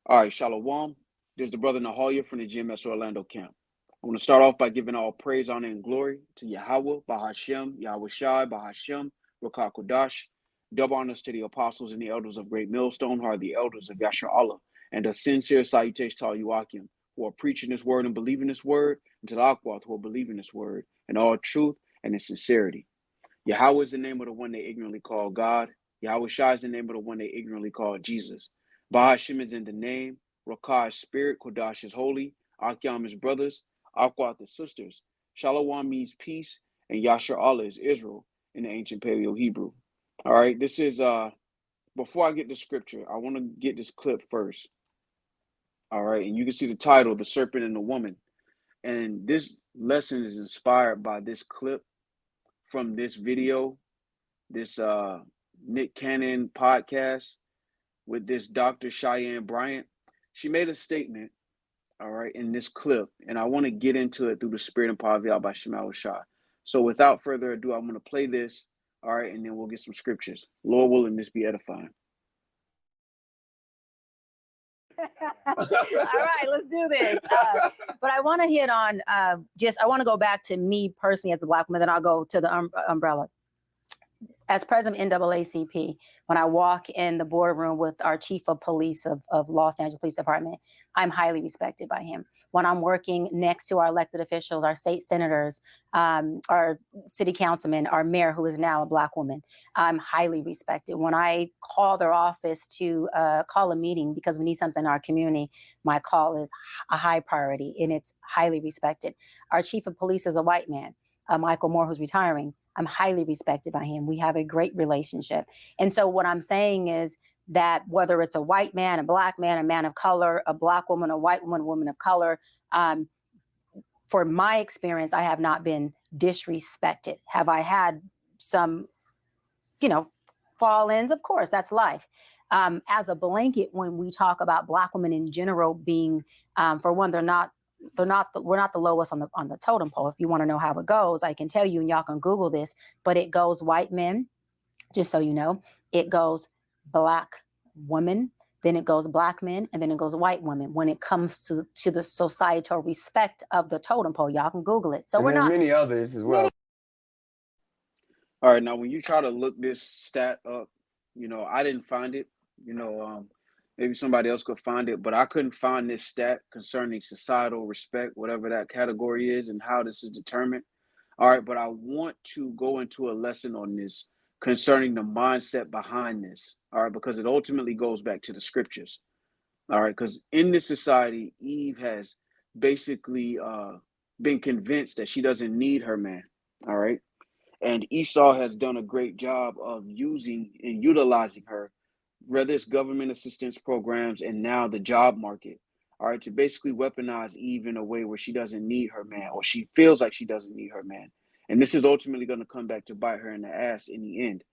All right, Shalom. This is the brother Nahalia from the GMS Orlando camp. I want to start off by giving all praise, honor, and glory to Yahweh, Bahashem, Yahweh Shai, Bahashem, Rakah Kodash. Double honors to the apostles and the elders of Great Millstone, who are the elders of Yasher Allah, and a sincere salutation to all you Akim, who are preaching this word and believing this word, and to the Akwath, who are believing this word in all truth and in sincerity. Yahweh is the name of the one they ignorantly call God. Yahweh Shai is the name of the one they ignorantly call Jesus. Bahashim is in the name. Rakah is spirit. Kodash is holy. Akyam is brothers. Akwath is sisters. Shalom means peace. And Yasher Allah is Israel in the ancient Paleo Hebrew. All right, this is, before I get to scripture, I want to get this clip first. All right, and you can see the title, The Serpent and the Woman. And this lesson is inspired by this clip from this video, this Nick Cannon podcast with this Dr. Cheyenne Bryant. She made a statement, all right, in this clip, and I want to get into it through the spirit and power of Yahweh Shema Shah. So without further ado, I'm going to play this, all right, and then we'll get some scriptures. Lord willing, this be edifying. All right, let's do this. But I want to hit on I want to go back to me personally as a Black woman, then I'll go to the umbrella. As president of NAACP, when I walk in the boardroom with our chief of police of Los Angeles Police Department, I'm highly respected by him. When I'm working next to our elected officials, our state senators, our city councilman, our mayor, who is now a Black woman, I'm highly respected. When I call their office to call a meeting because we need something in our community, my call is a high priority and it's highly respected. Our chief of police is a white man, Michael Moore, who's retiring. I'm highly respected by him. We have a great relationship. And so what I'm saying is that whether it's a white man, a Black man, a man of color, a Black woman, a white woman, a woman of color, for my experience, I have not been disrespected. Have I had some, fall-ins? Of course, that's life. As a blanket, when we talk about Black women in general being, for one, we're not the lowest on the totem pole. If you want to know how it goes, I can tell you, and y'all can Google this, but it goes white men, just so you know, it goes Black women, then it goes Black men, and then it goes white women when it comes to the societal respect of the totem pole. Y'all can Google it. So and we're not many others as well. All right, now when you try to look this stat up, I didn't find it. Maybe somebody else could find it, but I couldn't find this stat concerning societal respect, whatever that category is, and how this is determined. All right, but I want to go into a lesson on this concerning the mindset behind this. All right, because it ultimately goes back to the scriptures. All right, because in this society, Eve has basically been convinced that she doesn't need her man. All right. And Esau has done a great job of using and utilizing her, whether it's government assistance programs and now the job market, all right, to basically weaponize Eve in a way where she doesn't need her man, or she feels like she doesn't need her man. And this is ultimately going to come back to bite her in the ass in the end.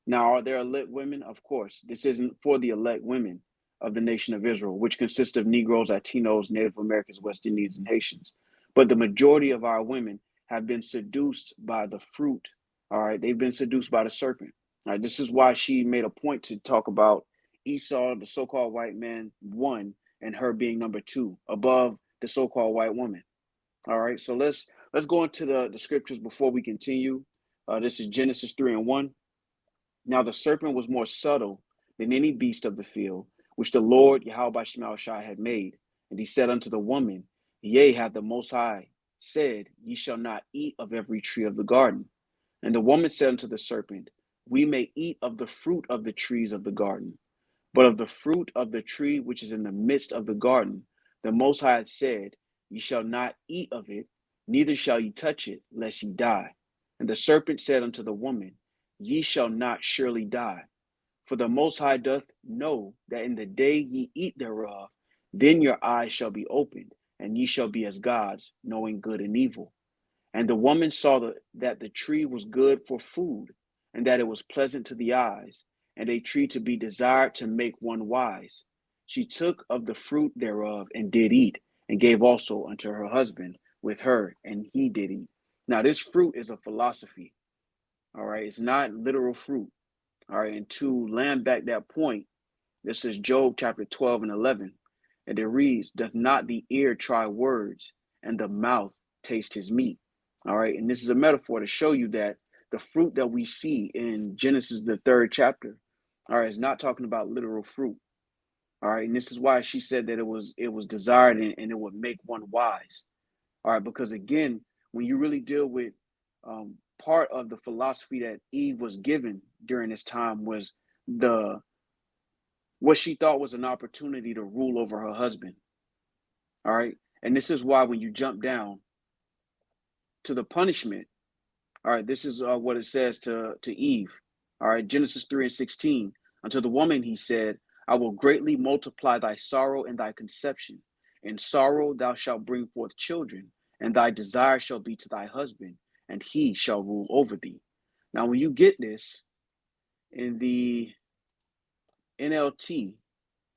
Now, are there elect women? Of course. This isn't for the elect women of the nation of Israel, which consists of Negroes, Latinos, Native Americans, West Indians, and Haitians. But the majority of our women have been seduced by the fruit. All right, they've been seduced by the serpent. All right, this is why she made a point to talk about Esau, the so-called white man, one, and her being number two, above the so-called white woman. All right, so let's go into the scriptures before we continue. This is Genesis 3:1. Now the serpent was more subtle than any beast of the field, which the Lord Yahweh Shema Shai had made. And he said unto the woman, Yea, hath the Most High said, Ye shall not eat of every tree of the garden. And the woman said unto the serpent, We may eat of the fruit of the trees of the garden, but of the fruit of the tree which is in the midst of the garden, the Most High hath said, Ye shall not eat of it, neither shall ye touch it, lest ye die. And the serpent said unto the woman, Ye shall not surely die. For the Most High doth know that in the day ye eat thereof, then your eyes shall be opened, and ye shall be as gods, knowing good and evil. And the woman saw that the tree was good for food, and that it was pleasant to the eyes, and a tree to be desired to make one wise. She took of the fruit thereof and did eat, and gave also unto her husband with her, and he did eat. Now, this fruit is a philosophy, all right? It's not literal fruit, all right? And to land back that point, this is Job chapter 12 and 11. And it reads, doth not the ear try words and the mouth taste his meat? All right. And this is a metaphor to show you that the fruit that we see in Genesis, the third chapter, all right, is not talking about literal fruit. All right. And this is why she said that it was desired and it would make one wise. All right. Because again, when you really deal with part of the philosophy that Eve was given during this time was the what she thought was an opportunity to rule over her husband. All right. And this is why when you jump down to the punishment, all right, this is what it says to Eve. All right, Genesis 3 and 16. Unto the woman he said, I will greatly multiply thy sorrow and thy conception. In sorrow thou shalt bring forth children, and thy desire shall be to thy husband, and he shall rule over thee. Now, when you get this in the NLT,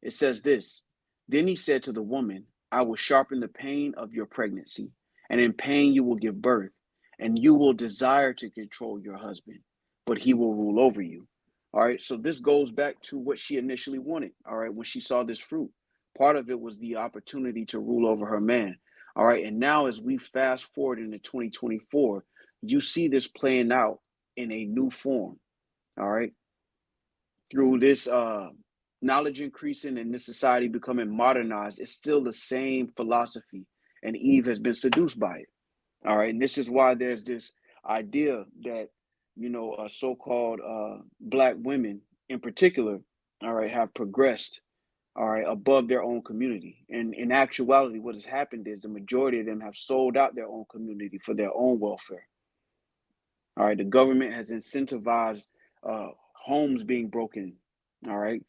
it says this. Then he said to the woman, I will sharpen the pain of your pregnancy, and in pain you will give birth, and you will desire to control your husband, but he will rule over you. All right, so this goes back to what she initially wanted. All right, when she saw this fruit, part of it was the opportunity to rule over her man. All right, and now as we fast forward into 2024, you see this playing out in a new form. All right, through this knowledge increasing and this society becoming modernized, it's still the same philosophy, and Eve has been seduced by it. All right, and this is why there's this idea that so-called black women in particular, all right, have progressed, all right, above their own community. And in actuality, what has happened is the majority of them have sold out their own community for their own welfare. All right, the government has incentivized homes being broken. All right,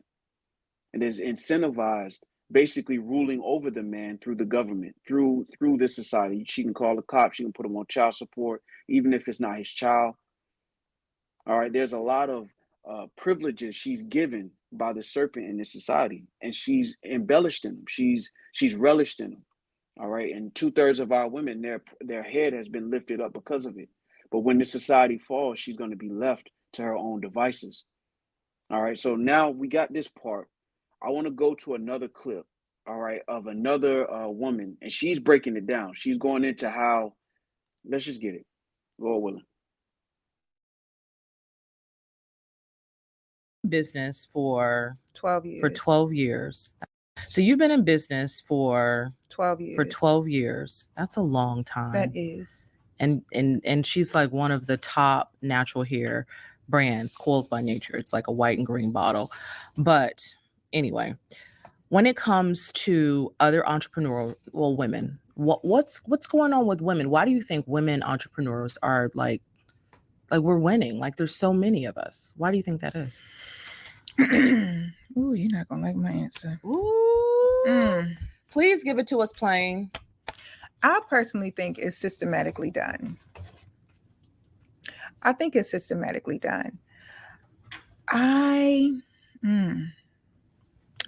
and is incentivized basically ruling over the man through the government, through this society. She can call the cops, she can put him on child support, even if it's not his child. All right, there's a lot of privileges she's given by the serpent in this society, and she's embellished in them. She's relished in them. All right, and 2/3 of our women, their head has been lifted up because of it. But when this society falls, she's going to be left to her own devices. All right, so now we got this part. I want to go to another clip, all right, of another woman, and she's breaking it down. She's going into how, let's just get it. Lord willing. Business for 12 years. for 12 years. So you've been in business for 12 years. 12 years. That's a long time. That is. And she's like one of the top natural hair brands, Coils by Nature. It's like a white and green bottle. But anyway, when it comes to other entrepreneurial women, what's going on with women? Why do you think women entrepreneurs are like we're winning? Like there's so many of us. Why do you think that is? Ooh, you're not gonna like my answer. Ooh. Please give it to us plain. I personally think it's systematically done. I think it's systematically done.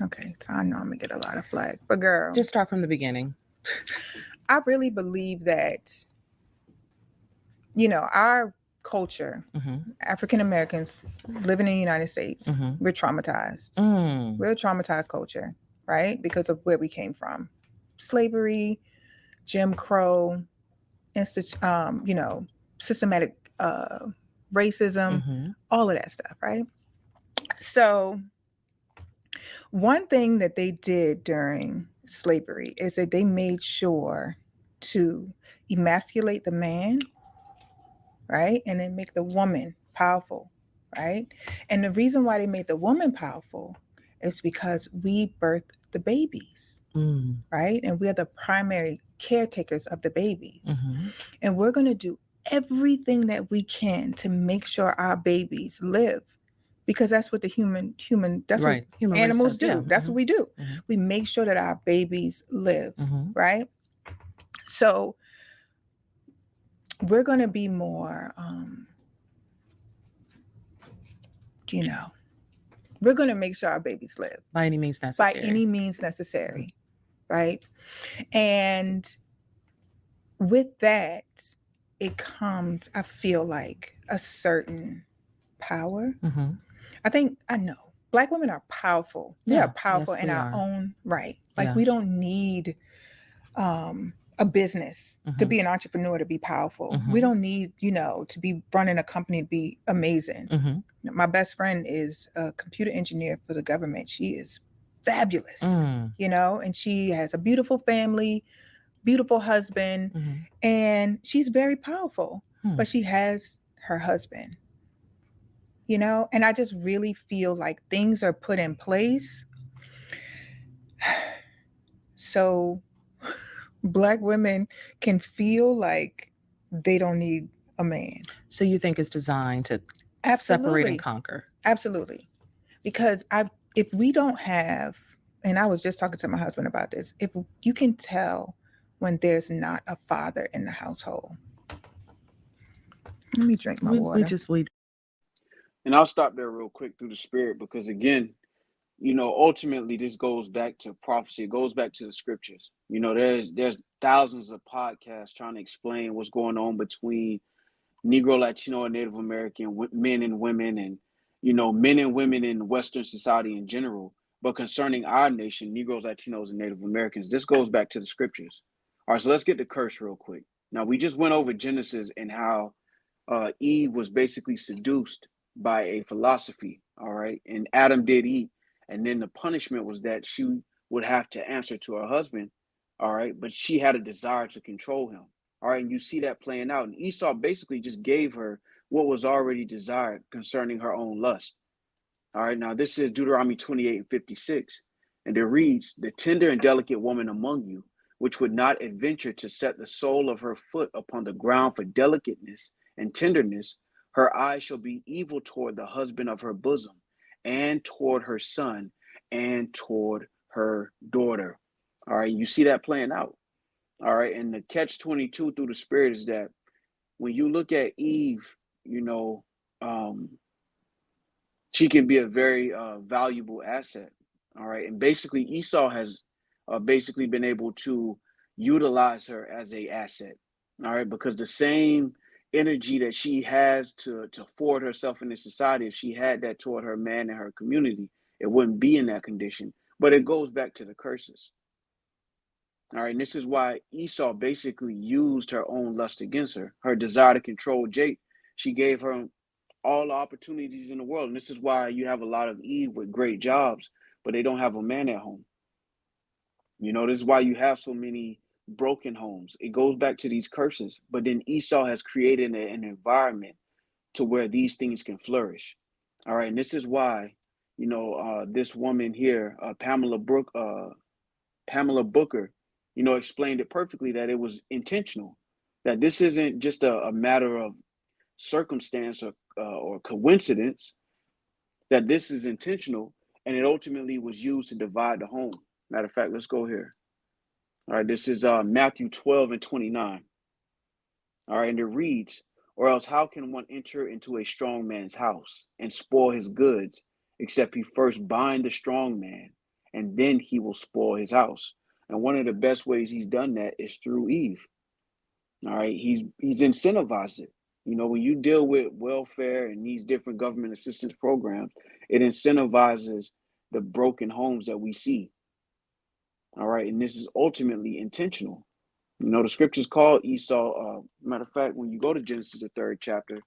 Okay, so I know I'm gonna get a lot of flack, but girl, Just start from the beginning. I really believe that, our culture, African Americans living in the United States, we're traumatized. We're a traumatized culture, right? Because of where we came from. Slavery, Jim Crow, systematic racism, all of that stuff, right? So one thing that they did during slavery is that they made sure to emasculate the man, right? And then make the woman powerful, right? And the reason why they made the woman powerful is because we birthed the babies, right? And we are the primary caretakers of the babies. And we're going to do everything that we can to make sure our babies live, because that's what the human that's right. what Human animals race do. does, yeah. That's what we do. We make sure that our babies live, right? So we're going to be more, we're going to make sure our babies live. By any means necessary. By any means necessary, right? And with that, it comes, I feel like, a certain power. I Black women are powerful. We are Yeah. powerful Yes, in we our are. own right. Like Yeah. we don't need a business to Mm-hmm. be an entrepreneur to be powerful. We Mm-hmm. don't need, to be running a company to be amazing. Mm-hmm. My best friend is a computer engineer for the government. She is fabulous, Mm. and she has a beautiful family, beautiful husband, Mm-hmm. and she's very powerful, Hmm. but she has her husband, and I just really feel like things are put in place so Black women can feel like they don't need a man. So you think it's designed to separate and Absolutely. conquer? Absolutely. Because if we don't have, and I was just talking to my husband about this, if you can tell when there's not a father in the household. Let me drink my We water. just we. And I'll stop there real quick through the spirit because again, ultimately this goes back to prophecy. It goes back to the scriptures. There's thousands of podcasts trying to explain what's going on between Negro, Latino, and Native American men and women, and men and women in Western society in general. But concerning our nation, Negroes, Latinos, and Native Americans, this goes back to the scriptures. All right, so let's get the curse real quick. Now we just went over Genesis and how Eve was basically seduced by a philosophy. All right, and Adam did eat, and then the punishment was that she would have to answer to her husband. All right, but she had a desire to control him. All right, and you see that playing out. And Esau basically just gave her what was already desired concerning her own lust. All right, now this is Deuteronomy 28:56. And it reads, the tender and delicate woman among you, which would not adventure to set the sole of her foot upon the ground for delicateness and tenderness, her eyes shall be evil toward the husband of her bosom, and toward her son, and toward her daughter. All right, you see that playing out. All right, and the catch 22 through the spirit is that when you look at Eve, you know, um, she can be a very valuable asset. All right, and basically Esau has basically been able to utilize her as a asset. All right, because the same energy that she has to forward herself in the society, if she had that toward her man and her community, it wouldn't be in that condition. But it goes back to the curses. All right, and this is why Esau basically used her own lust against her, her desire to control Jake. She gave her all the opportunities in the world. And this is why you have a lot of Eve with great jobs, but they don't have a man at home. This is why you have so many broken homes. It goes back to these curses. But then Esau has created an environment to where these things can flourish. All right, and this is why, this woman here, Pamela Booker, explained it perfectly that it was intentional, that this isn't just a matter of circumstance or coincidence, that this is intentional and it ultimately was used to divide the home. Matter of fact, let's go here. All right, this is Matthew 12:29. All right, and it reads, or else how can one enter into a strong man's house and spoil his goods, except he first bind the strong man, and then he will spoil his house. And one of the best ways he's done that is through Eve. All right, he's incentivized it. When you deal with welfare and these different government assistance programs, it incentivizes the broken homes that we see. All right, and this is ultimately intentional. The scriptures call Esau. Matter of fact, when you go to Genesis, the third chapter,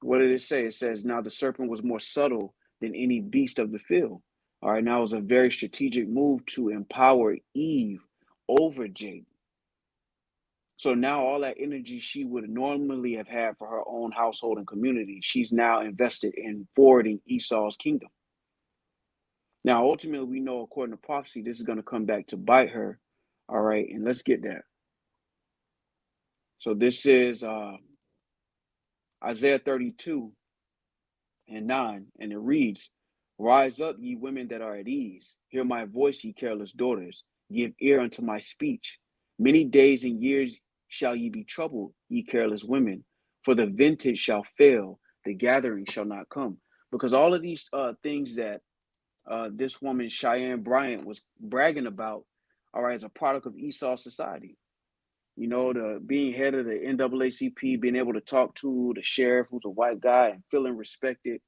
what did it say? It says, now the serpent was more subtle than any beast of the field. All right, now it was a very strategic move to empower Eve over Jake. So now all that energy she would normally have had for her own household and community, she's now invested in forwarding Esau's kingdom. Now, ultimately, we know according to prophecy, this is going to come back to bite her. All right, and let's get that. So this is Isaiah 32:9, and it reads, rise up, ye women that are at ease. Hear my voice, ye careless daughters. Give ear unto my speech. Many days and years shall ye be troubled, ye careless women, for the vintage shall fail, the gathering shall not come. Because all of these things that this woman, Cheyenne Bryant, was bragging about, all right, as a product of Esau society. The being head of the NAACP, being able to talk to the sheriff who's a white guy and feeling respected,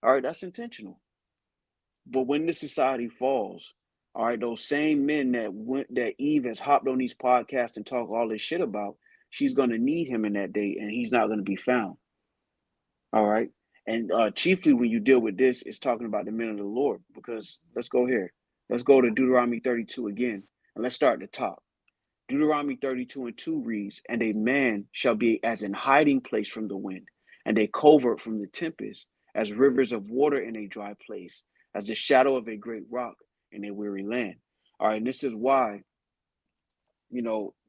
All right, that's intentional. But when the society falls, all right, those same men that Eve has hopped on these podcasts and talk all this shit about, she's gonna need him in that day, and he's not gonna be found. All right. And chiefly when you deal with this, it's talking about the men of the Lord. Because let's go here. Let's go to Deuteronomy 32 again. And let's start at the top. Deuteronomy 32 and 2 reads, "And a man shall be as an hiding place from the wind, and a covert from the tempest, as rivers of water in a dry place, as the shadow of a great rock in a weary land." All right, and this is why,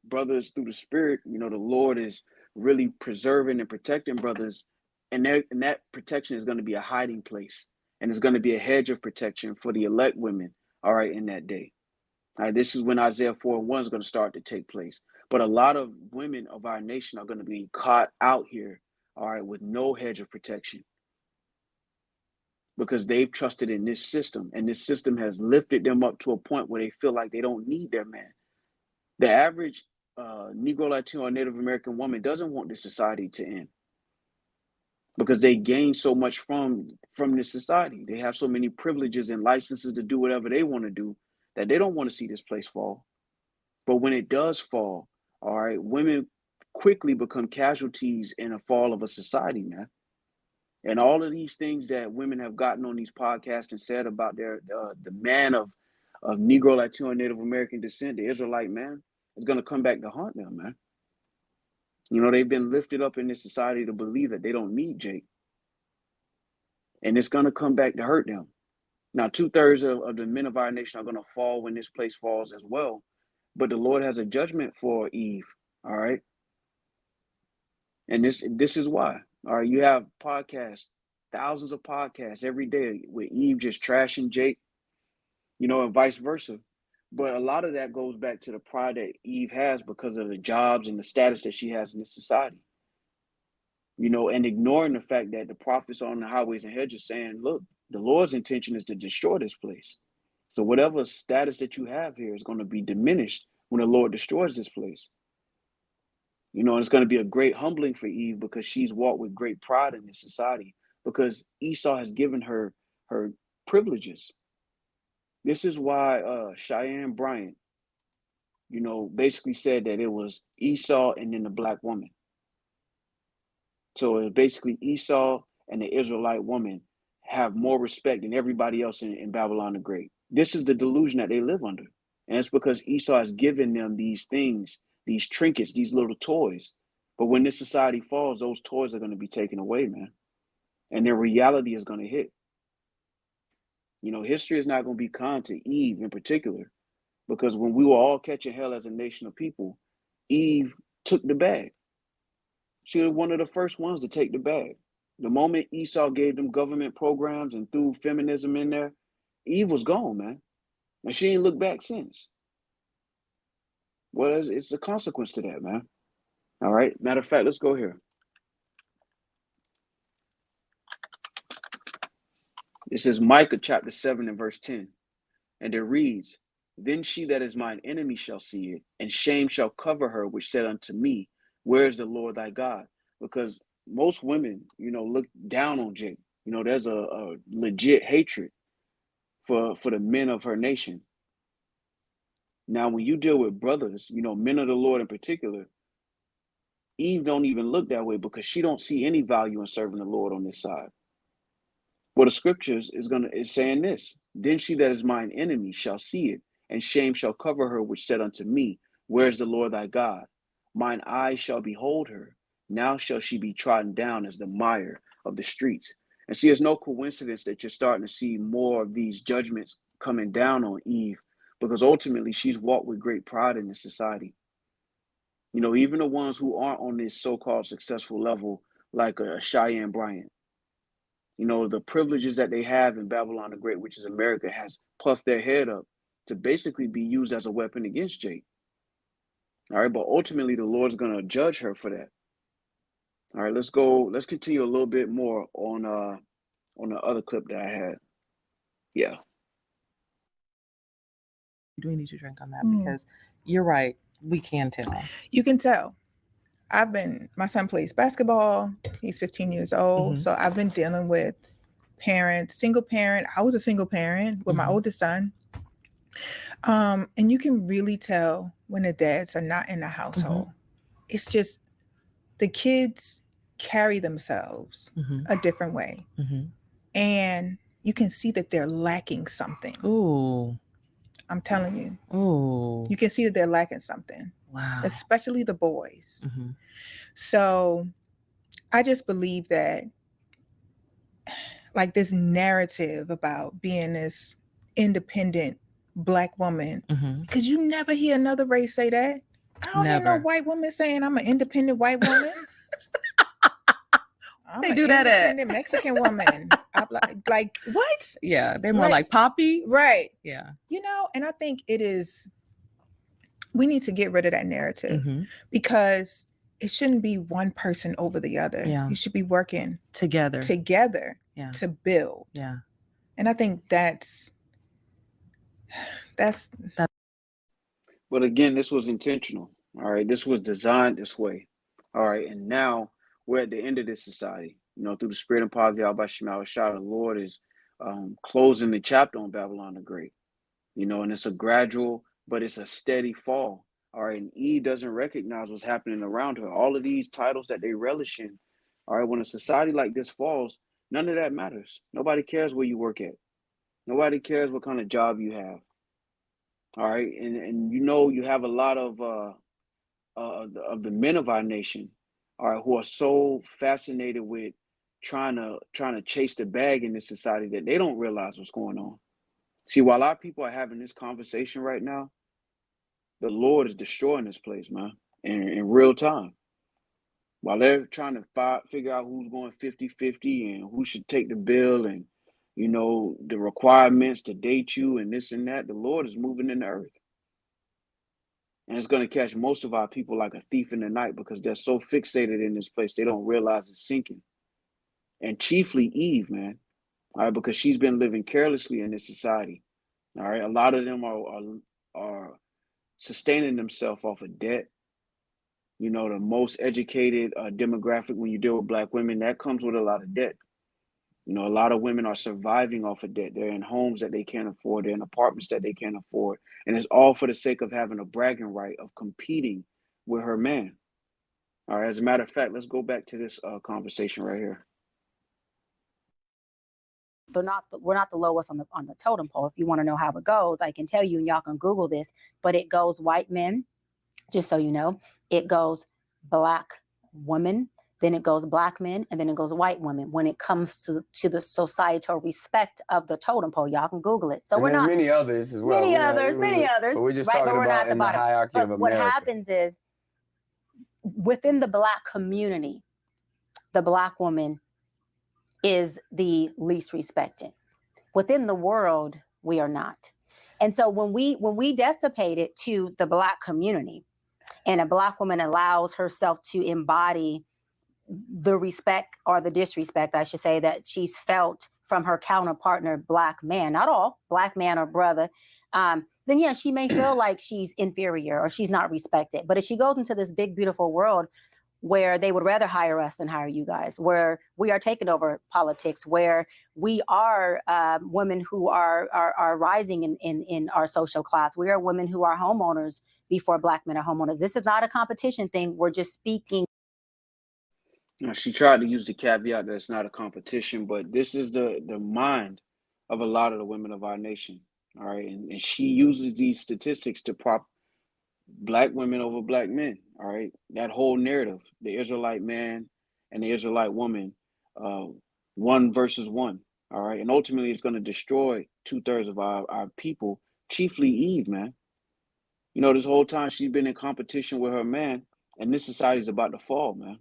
brothers through the Spirit, the Lord is really preserving and protecting brothers, and that protection is going to be a hiding place, and it's going to be a hedge of protection for the elect women. All right, in that day. All right, this is when Isaiah 4:1 is going to start to take place. But a lot of women of our nation are going to be caught out here, all right, with no hedge of protection because they've trusted in this system, and this system has lifted them up to a point where they feel like they don't need their man. The average Negro, Latino, or Native American woman doesn't want this society to end because they gain so much from this society. They have so many privileges and licenses to do whatever they want to do that they don't want to see this place fall. But when it does fall, all right, women quickly become casualties in a fall of a society, man. And all of these things that women have gotten on these podcasts and said about the man of Negro, Latino, and Native American descent, the Israelite man, is going to come back to haunt them, man. They've been lifted up in this society to believe that they don't need Jake. And it's going to come back to hurt them. Now, 2/3 of the men of our nation are going to fall when this place falls as well. But the Lord has a judgment for Eve, all right? And this is why. All right, you have podcasts, thousands of podcasts every day with Eve just trashing Jake, and vice versa. But a lot of that goes back to the pride that Eve has because of the jobs and the status that she has in this society. And ignoring the fact that the prophets on the highways and hedges saying, look, the Lord's intention is to destroy this place. So whatever status that you have here is going to be diminished when the Lord destroys this place. And it's going to be a great humbling for Eve because she's walked with great pride in this society because Esau has given her privileges. This is why Cheyenne Bryant, basically said that it was Esau and then the black woman. So it's basically Esau and the Israelite woman have more respect than everybody else in Babylon the Great. This is the delusion that they live under. And it's because Esau has given them these things, these trinkets, these little toys. But when this society falls, those toys are going to be taken away, man. And their reality is going to hit. History is not going to be kind to Eve in particular, because when we were all catching hell as a nation of people, Eve took the bag. She was one of the first ones to take the bag. The moment Esau gave them government programs and threw feminism in there, Eve was gone, man. And she ain't looked back since. Well, it's a consequence to that, man. All right. Matter of fact, let's go here. It says Micah chapter 7 and verse 10. And it reads, "Then she that is mine enemy shall see it, and shame shall cover her, which said unto me, where is the Lord thy God?" Because most women, look down on Jake. There's a legit hatred for the men of her nation. Now, when you deal with brothers, men of the Lord in particular, Eve don't even look that way because she don't see any value in serving the Lord on this side. Well, the scriptures is saying this: "Then she that is mine enemy shall see it, and shame shall cover her, which said unto me, where is the Lord thy God? Mine eyes shall behold her. Now shall she be trodden down as the mire of the streets." And see, it's no coincidence that you're starting to see more of these judgments coming down on Eve, because ultimately she's walked with great pride in this society. Even the ones who aren't on this so-called successful level, like a Cheyenne Bryant, the privileges that they have in Babylon the Great, which is America, has puffed their head up to basically be used as a weapon against Jake. All right, but ultimately the Lord's going to judge her for that. All right, let's continue a little bit more on the other clip that I had. Yeah. Do we need to drink on that? Because you're right, we can tell. You can tell. My son plays basketball. He's 15 years old. So I've been dealing with parents, single parent. I was a single parent with my Mhm. oldest son. And you can really tell when the dads are not in the household. It's just the kids carry themselves Mhm. a different way. Mhm. And you can see that they're lacking something. Ooh. I'm telling you. Ooh. You can see that they're lacking something, Wow. especially the boys. Mhm. So I just believe that, like, this narrative about being this independent Black woman, Mhm. because you never hear another race say that. I don't hear no Never. white woman saying I'm an independent white woman. I'm They an do that at. independent Mexican woman. I'm like what? Yeah, they're more like Poppy. Right. Yeah. You know, and I think we need to get rid of that narrative Mhm. because it shouldn't be one person over the other. Yeah. You should be working Together. together Yeah. to build. Yeah. And I think that's But again, this was intentional. All right. This was designed this way. All right. And now we're at the end of this society. You know, through the spirit and power of Yahweh Shema Shah, the Lord is closing the chapter on Babylon the Great. You know, and it's a gradual, but it's a steady fall. All right. And Eve doesn't recognize what's happening around her. All of these titles that they relish in. All right. When a society like this falls, none of that matters. Nobody cares where you work at. Nobody cares what kind of job you have. All right. And you know, you have a lot of the men of our nation, all right, who are so fascinated with trying to chase the bag in this society that they don't realize what's going on. See, while our people are having this conversation right now, the Lord is destroying this place, man, in real time. While they're trying to figure out who's going 50-50 and who should take the bill and, you know, the requirements to date you and this and that, the Lord is moving in the earth. And it's going to catch most of our people like a thief in the night because they're so fixated in this place, they don't realize it's sinking. And chiefly Eve, man, all right, because she's been living carelessly in this society. All right, a lot of them are sustaining themselves off of debt. You know, the most educated demographic when you deal with Black women, that comes with a lot of debt. You know, a lot of women are surviving off of debt. They're in homes that they can't afford. They're in apartments that they can't afford. And it's all for the sake of having a bragging right of competing with her man. All right. As a matter of fact, let's go back to this conversation right here. We're not the lowest on the totem pole. If you want to know how it goes, I can tell you, and y'all can Google this. But it goes white men, just so you know. It goes Black women, then it goes Black men, and then it goes white women. When it comes to the societal respect of the totem pole, y'all can Google it. So and we're then not many others as well. many others. But we're just Right, talking but we're not about at the in the bottom. hierarchy But of America. what happens is, within the Black community, the Black woman is the least respected. Within the world, we are not. And so when we dissipate it to the Black community, and a Black woman allows herself to embody the respect, or the disrespect, I should say, that she's felt from her counterpartner, Black man, not all, Black man or brother, then yeah, she may feel like she's inferior or she's not respected. But if she goes into this big, beautiful world where they would rather hire us than hire you guys, where we are taking over politics, where we are women who are rising in our social class. We are women who are homeowners before Black men are homeowners. This is not a competition thing. We're just speaking. Now, she tried to use the caveat that it's not a competition, but this is the mind of a lot of the women of our nation. All right. And she uses these statistics to prop Black women over Black men. All right. That whole narrative, the Israelite man and the Israelite woman, uh, one versus one. All right. And ultimately, it's going to destroy 2/3 of our people, chiefly Eve, man. You know, this whole time she's been in competition with her man, and this society is about to fall, man.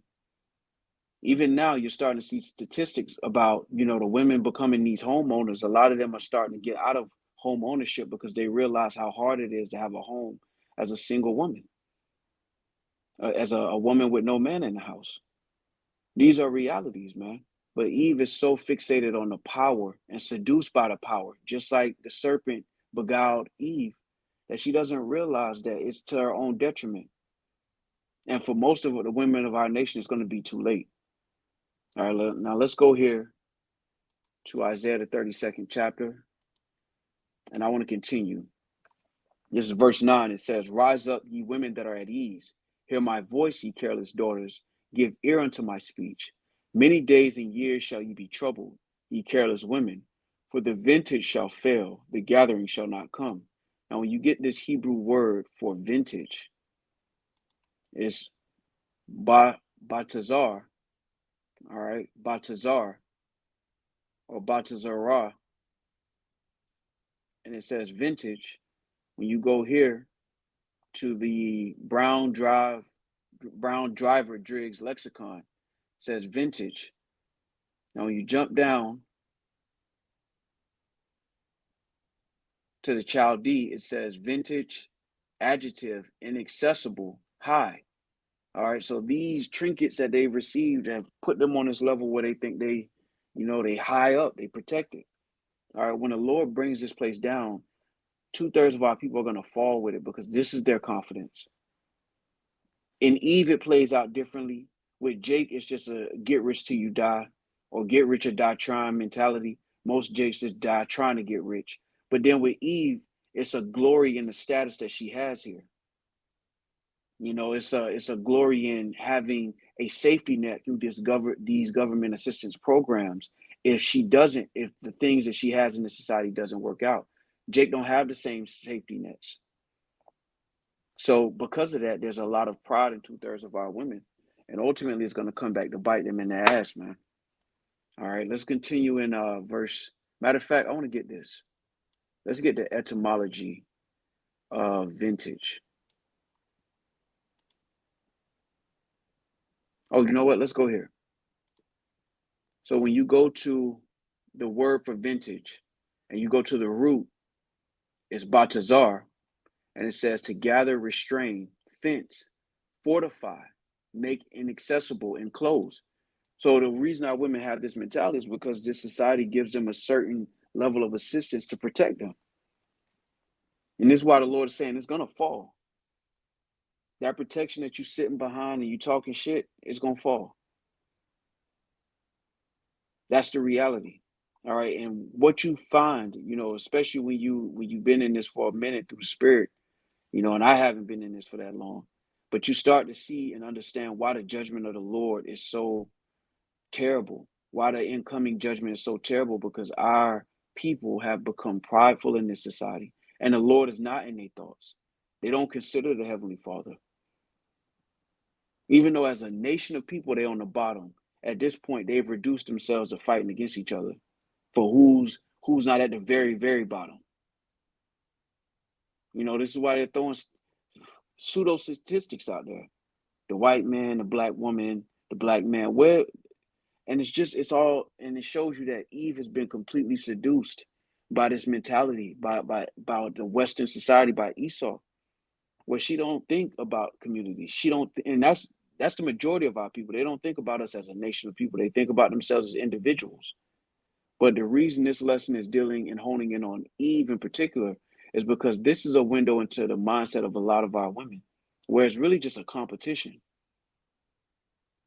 Even now, you're starting to see statistics about, you know, the women becoming these homeowners. A lot of them are starting to get out of home ownership because they realize how hard it is to have a home as a single woman, as a woman with no man in the house. These are realities, man. But Eve is so fixated on the power and seduced by the power, just like the serpent beguiled Eve, that she doesn't realize that it's to her own detriment. And for most of the women of our nation, it's going to be too late. All right, now let's go here to Isaiah, the 32nd chapter, and I want to continue. This is verse 9. It says, Rise up, ye women that are at ease. Hear my voice, ye careless daughters. Give ear unto my speech. Many days and years shall ye be troubled, ye careless women. For the vintage shall fail, the gathering shall not come. Now, when you get this Hebrew word for vintage, it's batazar, all right, batazar or batazara, and it says vintage. When you go here to the Brown Driver Driggs lexicon, it says vintage. Now, when you jump down to the Chaldee, it says vintage, adjective, inaccessible, high. All right, so these trinkets that they've received have put them on this level where they think they, they high up, they protected. All right, when the Lord brings this place down, 2/3 of our people are going to fall with it because this is their confidence. In Eve, it plays out differently. With Jake, it's just a get rich till you die or get rich or die trying mentality. Most Jakes just die trying to get rich. But then with Eve, it's a glory in the status that she has here. It's a glory in having a safety net through these government assistance programs. If the things that she has in the society doesn't work out, Jake don't have the same safety nets. So because of that, there's a lot of pride in 2/3 of our women, and ultimately it's going to come back to bite them in the ass, man. All right, let's continue in verse. Matter of fact, I want to get this. Let's get the etymology of vintage. Oh, you know what? Let's go here. So when you go to the word for vintage and you go to the root, it's batazar, and it says to gather, restrain, fence, fortify, make inaccessible, enclose. So the reason our women have this mentality is because this society gives them a certain level of assistance to protect them. And this is why the Lord is saying it's going to fall. That protection that you sitting behind and you talking shit, it's going to fall. That's the reality. All right. And what you find, especially when you've been in this for a minute through the spirit, and I haven't been in this for that long, but you start to see and understand why the judgment of the Lord is so terrible, why the incoming judgment is so terrible, because our people have become prideful in this society, and the Lord is not in their thoughts. They don't consider the Heavenly Father. Even though as a nation of people, they're on the bottom. At this point, they've reduced themselves to fighting against each other for who's not at the very, very bottom. This is why they're throwing pseudo statistics out there. The white man, the black woman, the black man. And it shows you that Eve has been completely seduced by this mentality, by the Western society, by Esau, where she don't think about community. And that's the majority of our people. They don't think about us as a nation of people. They think about themselves as individuals. But the reason this lesson is dealing and honing in on Eve in particular is because this is a window into the mindset of a lot of our women, where it's really just a competition.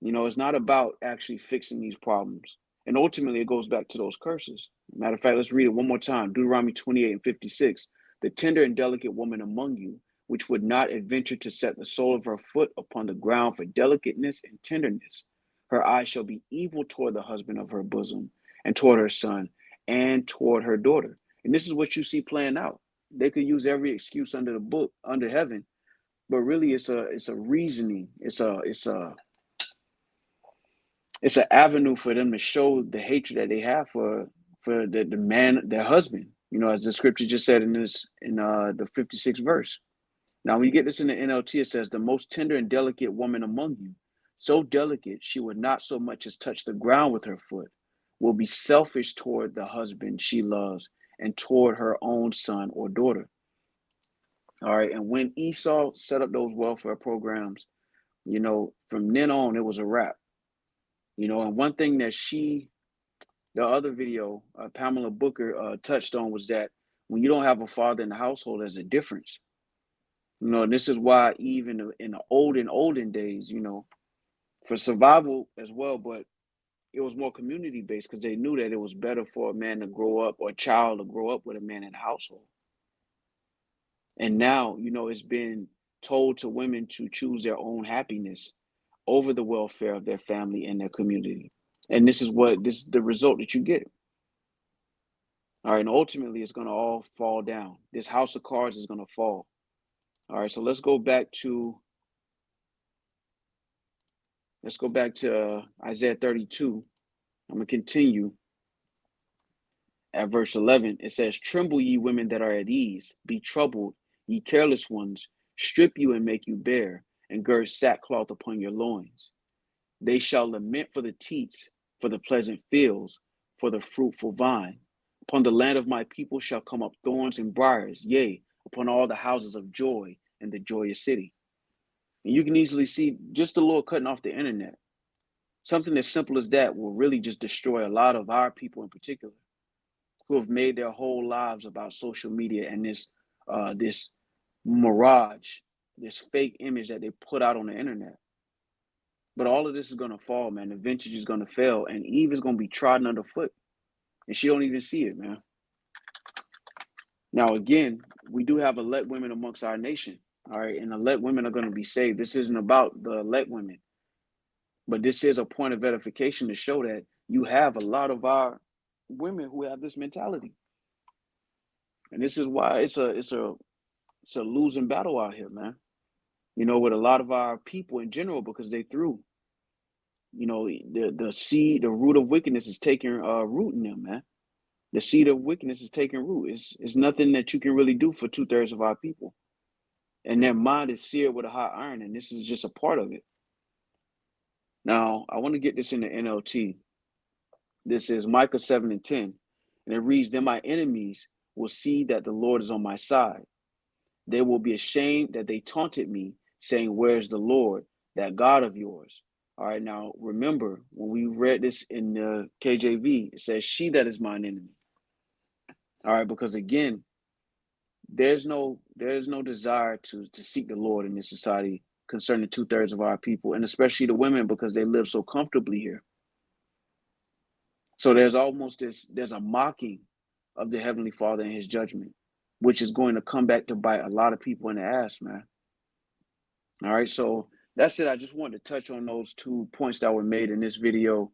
It's not about actually fixing these problems. And ultimately, it goes back to those curses. Matter of fact, let's read it one more time. Deuteronomy 28:56. The tender and delicate woman among you, which would not adventure to set the sole of her foot upon the ground for delicateness and tenderness. Her eyes shall be evil toward the husband of her bosom, and toward her son, and toward her daughter. And this is what you see playing out. They could use every excuse under the book, under heaven, but really it's a reasoning. It's an avenue for them to show the hatred that they have for the man, their husband. As the scripture just said in the 56th verse. Now, when you get this in the NLT, it says, the most tender and delicate woman among you, so delicate she would not so much as touch the ground with her foot, will be selfish toward the husband she loves and toward her own son or daughter. All right. And when Esau set up those welfare programs, from then on, it was a wrap. And one thing that the other video, Pamela Booker touched on was that when you don't have a father in the household, there's a difference. And this is why even in the olden days, for survival as well, but it was more community based because they knew that it was better for a man to grow up or a child to grow up with a man in the household. And now, it's been told to women to choose their own happiness over the welfare of their family and their community. And this is the result that you get. All right. And ultimately, it's going to all fall down. This house of cards is going to fall. All right. So let's go back to Isaiah 32. I'm going to continue at verse 11. It says, "Tremble, ye women that are at ease. Be troubled, ye careless ones. Strip you and make you bare, and gird sackcloth upon your loins. They shall lament for the teats, for the pleasant fields, for the fruitful vine. Upon the land of my people shall come up thorns and briars, yea, upon all the houses of joy and the joyous city." And you can easily see just the Lord cutting off the internet. Something as simple as that will really just destroy a lot of our people in particular, who have made their whole lives about social media and this mirage, this fake image that they put out on the internet. But all of this is going to fall, man. The vintage is going to fail, and Eve is going to be trodden underfoot, and she don't even see it, man. Now, again, we do have elect women amongst our nation, all right? And elect women are going to be saved. This isn't about the elect women, but this is a point of edification to show that you have a lot of our women who have this mentality. And this is why it's a losing battle out here, man. With a lot of our people in general, because they threw. The seed, the root of wickedness is taking root in them, man. The seed of wickedness is taking root. It's nothing that you can really do for 2/3 of our people. And their mind is seared with a hot iron, and this is just a part of it. Now, I want to get this in the NLT. This is Micah 7:10. And it reads, "Then my enemies will see that the Lord is on my side. They will be ashamed that they taunted me, saying, 'Where's the Lord, that God of yours?'" All right, now remember, when we read this in the KJV, it says, "She that is mine enemy." All right, because again, there's no desire to seek the Lord in this society concerning 2/3 of our people, and especially the women, because they live so comfortably here. So there's a mocking of the Heavenly Father and his judgment, which is going to come back to bite a lot of people in the ass, man. All right, so that's it. I just wanted to touch on those 2 points that were made in this video.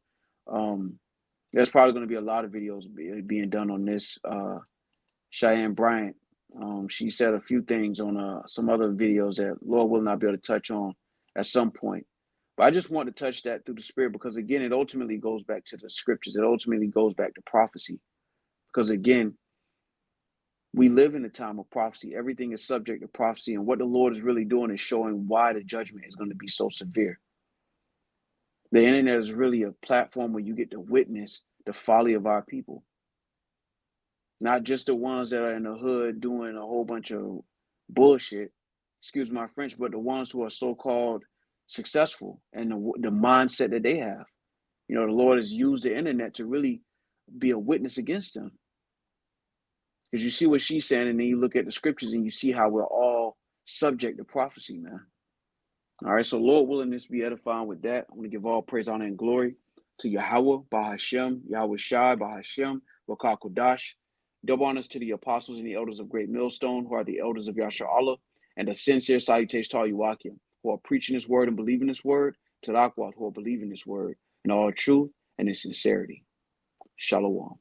There's probably going to be a lot of videos being done on this. Cheyenne Bryant, she said a few things on some other videos that Lord will not be able to touch on at some point. But I just want to touch that through the Spirit because, again, it ultimately goes back to the scriptures. It ultimately goes back to prophecy. Because, again, we live in a time of prophecy. Everything is subject to prophecy. And what the Lord is really doing is showing why the judgment is going to be so severe. The internet is really a platform where you get to witness the folly of our people. Not just the ones that are in the hood doing a whole bunch of bullshit, excuse my French, but the ones who are so-called successful and the mindset that they have. The Lord has used the internet to really be a witness against them. Because you see what she's saying, and then you look at the scriptures and you see how we're all subject to prophecy, man. All right, so Lord willing, this be edifying with that. I'm going to give all praise, honor, and glory to Yahweh, Bahashem, Yahweh Shai, Bahashem, Rakah Kodash. Double honors to the apostles and the elders of Great Millstone, who are the elders of Yashar Allah, and a sincere salutation to all Yuakim, who are preaching this word and believing this word, to the Akwad, who are believing this word in all truth and in sincerity. Shalom.